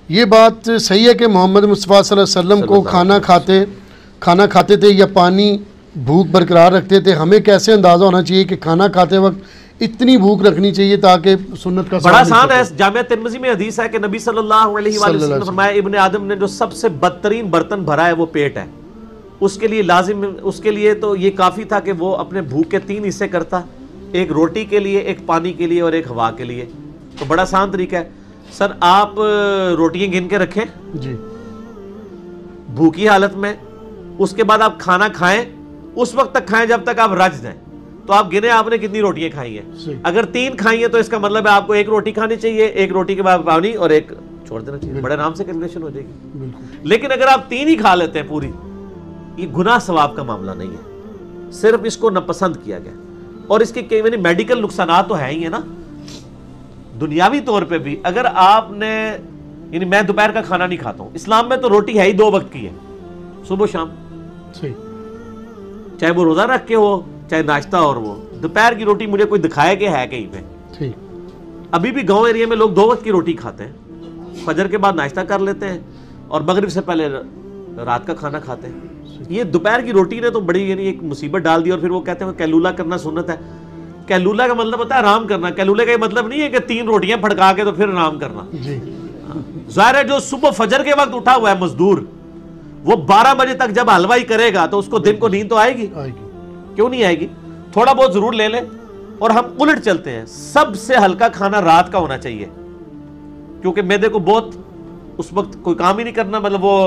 یہ بات صحیح ہے کہ محمد مصطفیٰ صلی اللہ علیہ وسلم کو کھانا کھاتے تھے یا پانی بھوک برقرار رکھتے تھے؟ ہمیں کیسے اندازہ ہونا چاہیے کہ کھانا کھاتے وقت اتنی بھوک رکھنی چاہیے تاکہ سنت کا بڑا آسان ہے. جامعہ ترمذی میں حدیث ہے کہ نبی صلی اللہ علیہ وآلہ وسلم نے فرمایا ابن آدم نے جو سب سے بدترین برتن بھرا ہے وہ پیٹ ہے. اس کے لیے لازم، اس کے لیے تو یہ کافی تھا کہ وہ اپنے بھوک کے 3 حصے کرتا، ایک روٹی کے لیے، ایک پانی کے لیے اور ایک ہوا کے لیے. تو بڑا آسان طریقہ ہے. سر آپ روٹیاں گن کے رکھیں جی بھوکی حالت میں، اس کے بعد آپ کھانا کھائیں، اس وقت تک کھائیں جب تک آپ رج جائیں. تو آپ گنے آپ نے کتنی روٹیاں کھائی ہیں. اگر 3 کھائی ہیں تو اس کا مطلب ہے آپ کو 1 روٹی کھانی چاہیے، 1 روٹی کے بعد پانی اور 1 چھوڑ دینا چاہیے. بڑے آرام سے کیلکولیشن ہو جائے گی. لیکن اگر آپ 3 ہی کھا لیتے ہیں پوری، یہ گناہ ثواب کا معاملہ نہیں ہے، صرف اس کو ناپسند کیا گیا. اور اس کے میڈیکل نقصانات تو ہے ہی ہیں نا دنیاوی طور پہ بھی. اگر آپ نے، یعنی میں دوپہر کا کھانا نہیں کھاتا ہوں، اسلام میں تو روٹی ہے ہی 2 وقت کی ہے، صبح و شام، چاہے وہ روزہ رکھ کے ہو چاہے ناشتہ. اور وہ دوپہر کی روٹی مجھے کوئی دکھائے کہ ہے کہیں پہ. ابھی بھی گاؤں ایریا میں لوگ 2 وقت کی روٹی کھاتے ہیں، فجر کے بعد ناشتہ کر لیتے ہیں اور مغرب سے پہلے رات کا کھانا کھاتے ہیں. یہ دوپہر کی روٹی نے تو بڑی یعنی ایک مصیبت ڈال دی. اور پھر وہ کہتے ہیں کیلولا کرنا سنت ہے. کیلولا کا مطلب ہوتا ہے آرام کرنا. کیلولے کا یہ مطلب نہیں ہے کہ 3 روٹیاں پھڑکا کے تو پھر آرام کرنا. ظاہر ہے جو صبح فجر کے وقت اٹھا ہوا ہے مزدور، وہ 12 بجے تک جب حلوائی کرے گا تو اس کو دن کو نیند تو آئے گی؟ کیوں نہیں آئے گی؟ تھوڑا بہت ضرور لے لے. اور ہم الٹ چلتے ہیں، سب سے ہلکا کھانا رات کا ہونا چاہیے، کیونکہ معدے کو بہت اس وقت کوئی کام ہی نہیں کرنا، مطلب وہ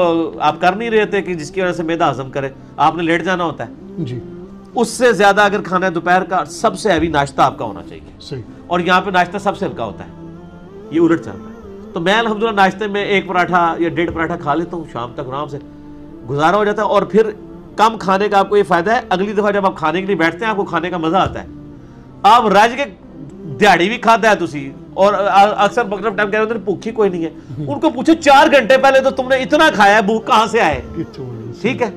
آپ کر نہیں رہے تھے کہ جس کی وجہ سے معدہ ہضم کرے، آپ نے لیٹ جانا ہوتا ہے جی. اس سے زیادہ اگر کھانا ہے دوپہر کا، سب سے ہیوی ناشتہ آپ کا ہونا چاہیے. اور یہاں پہ ناشتہ سب سے ہلکا ہوتا ہے، یہ الٹ چل رہا ہے. تو میں الحمدللہ ناشتے میں 1 پراٹھا یا 1.5 پراٹھا کھا لیتا ہوں، شام تک آرام سے گزارا ہو جاتا ہے. اور پھر کم کھانے کا آپ کو یہ فائدہ ہے، اگلی دفعہ جب آپ کھانے کے لیے بیٹھتے ہیں آپ کو کھانے کا مزہ آتا ہے. آپ رج کے دیہڑی بھی کھاتا ہے تسی. اور اکثر مغرب ٹائم کہہ رہے ہیں بھوکی کوئی نہیں ہے، ان کو پوچھو 4 گھنٹے پہلے تو تم نے اتنا کھایا ہے، بھوک کہاں سے آئے؟ ٹھیک ہے.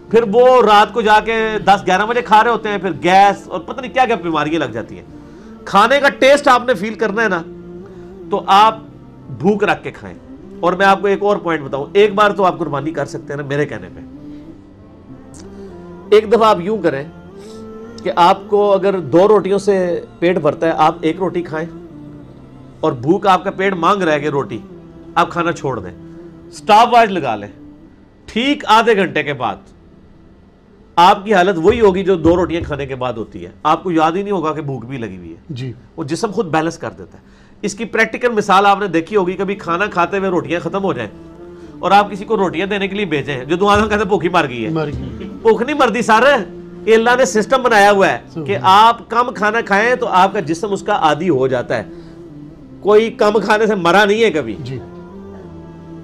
پھر وہ رات کو جا کے 10-11 بجے کھا رہے ہوتے ہیں، پھر گیس اور پتہ نہیں کیا کیا بیماریاں لگ جاتی ہیں. کھانے کا ٹیسٹ آپ نے فیل کرنا ہے نا، تو آپ بھوک رکھ کے کھائیں. اور میں آپ کو ایک اور پوائنٹ بتاؤں، ایک بار تو آپ قربانی کر سکتے ہیں نا میرے کہنے پہ. ایک دفعہ آپ یوں کریں کہ آپ کو اگر 2 روٹیوں سے پیٹ بھرتا ہے، آپ 1 روٹی کھائیں، اور بھوک آپ کا پیٹ مانگ رہا ہے کہ روٹی، آپ کھانا چھوڑ دیں. سٹاپ واچ لگا لیں، ٹھیک آدھے گھنٹے کے بعد آپ کی حالت وہی ہوگی جو 2 روٹیاں کھانے کے بعد ہوتی ہے. آپ کو یاد ہی نہیں ہوگا کہ بھوک بھی لگی ہوئی ہے جی. وہ جسم خود بیلنس کر دیتا ہے. اس کی پریکٹیکل مثال آپ نے دیکھی ہوگی، کبھی کھانا کھاتے ہوئے روٹیاں ختم ہو جائیں اور آپ کسی کو روٹیاں دینے کے لیے بھیجیں، جو دعا کہتے ہیں بھوک ہی مر گئی ہے. بھوک نہیں مردی سارے، یہ اللہ نے سسٹم بنایا ہوا ہے کہ آپ کم کھانا کھائیں تو آپ کا جسم اس کا عادی ہو جاتا ہے. کوئی کم کھانے سے مرا نہیں ہے کبھی،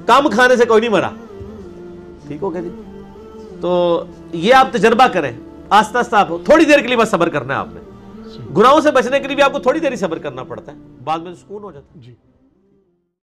کم کھانے سے کوئی نہیں مرا. ٹھیک ہو گیا جی. تو یہ آپ تجربہ کریں، آہستہ آہستہ آپ تھوڑی دیر کے لیے بس صبر کرنا ہے. آپ نے گناہوں سے بچنے کے لیے بھی آپ کو تھوڑی دیر ہی صبر کرنا پڑتا ہے، بعد میں سکون ہو جاتا ہے.